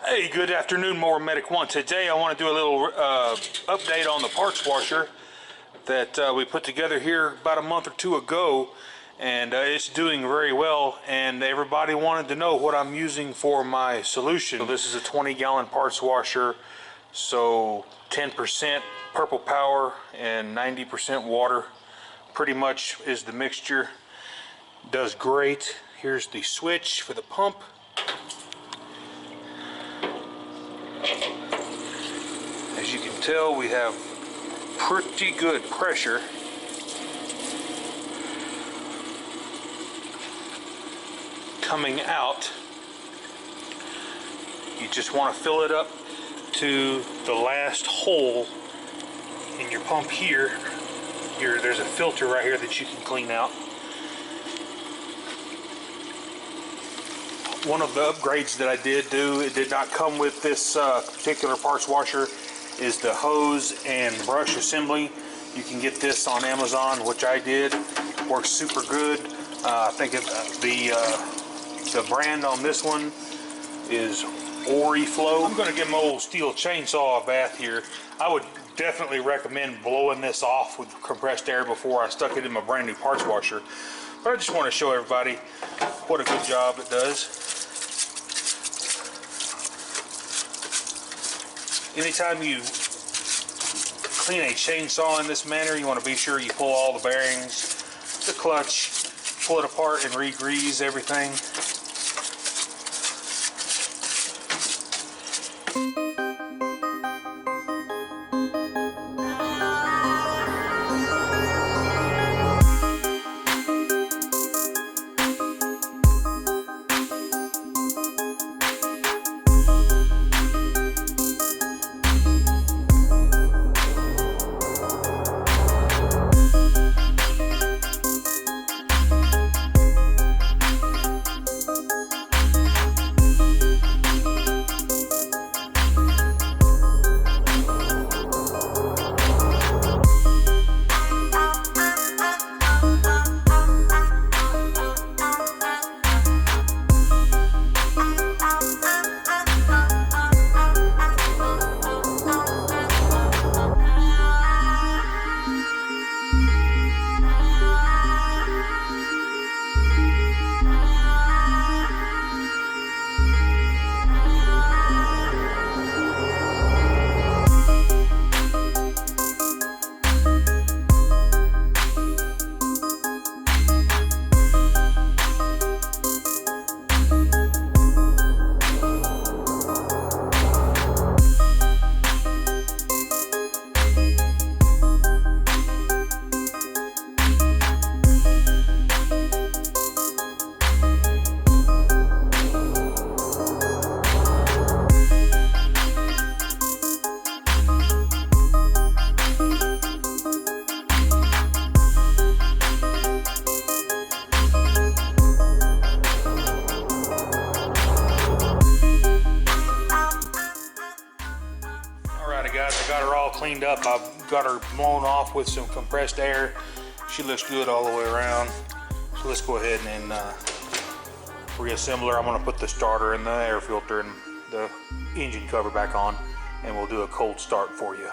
Hey, good afternoon, Mower Medic 1. Today I want to do a little update on the parts washer that we put together here about a month or two ago, and it's doing very well, and everybody wanted to know what I'm using for my solution. So this is a 20-gallon parts washer, so 10% purple power and 90% water pretty much is the mixture. Does great. Here's the switch for the pump. As you can tell, we have pretty good pressure. Coming out. You just want to fill it up to the last hole in your pump here. There's a filter right here that you can clean out. One of the upgrades that I did do, it did not come with this particular parts washer, is the hose and brush assembly. You can get this on Amazon, which I did. Works super good. I think the brand on this one is Oriflow. I'm going to give my old Stihl chainsaw a bath here. I would definitely recommend blowing this off with compressed air before I stuck it in my brand new parts washer. But I just want to show everybody what a good job it does. Anytime you clean a chainsaw in this manner, you want to be sure you pull all the bearings, the clutch, pull it apart and re-grease everything. Guys, I got her all cleaned up. I've got her blown off with some compressed air. She looks good all the way around. So let's go ahead and reassemble her. I'm going to put the starter and the air filter and the engine cover back on, and we'll do a cold start for you.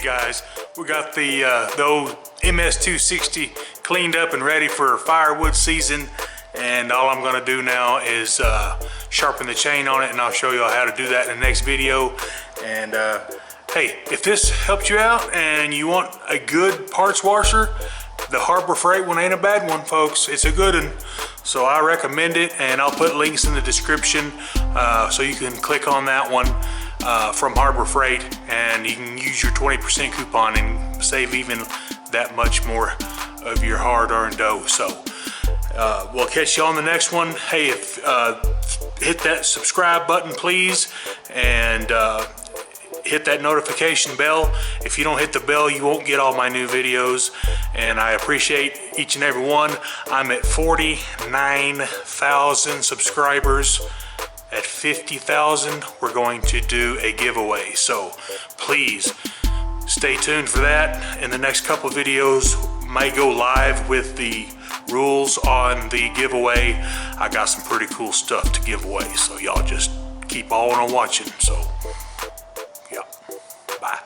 guys, we got the old MS260 cleaned up and ready for firewood season, and all I'm gonna do now is sharpen the chain on it, and I'll show you how to do that in the next video. And hey, if this helped you out and you want a good parts washer, the Harbor Freight one ain't a bad one, folks. It's a good one, so I recommend it, and I'll put links in the description so you can click on that one from Harbor Freight, and you can use your 20% coupon and save even that much more of your hard-earned dough. So we'll catch you on the next one. Hey, if hit that subscribe button, please, and hit that notification bell. If you don't hit the bell, you won't get all my new videos, and I appreciate each and every one. I'm at 49,000 subscribers. At 50,000, we're going to do a giveaway, so please stay tuned for that. In the next couple of videos, might go live with the rules on the giveaway. I got some pretty cool stuff to give away, so y'all just keep on watching. So yeah, bye.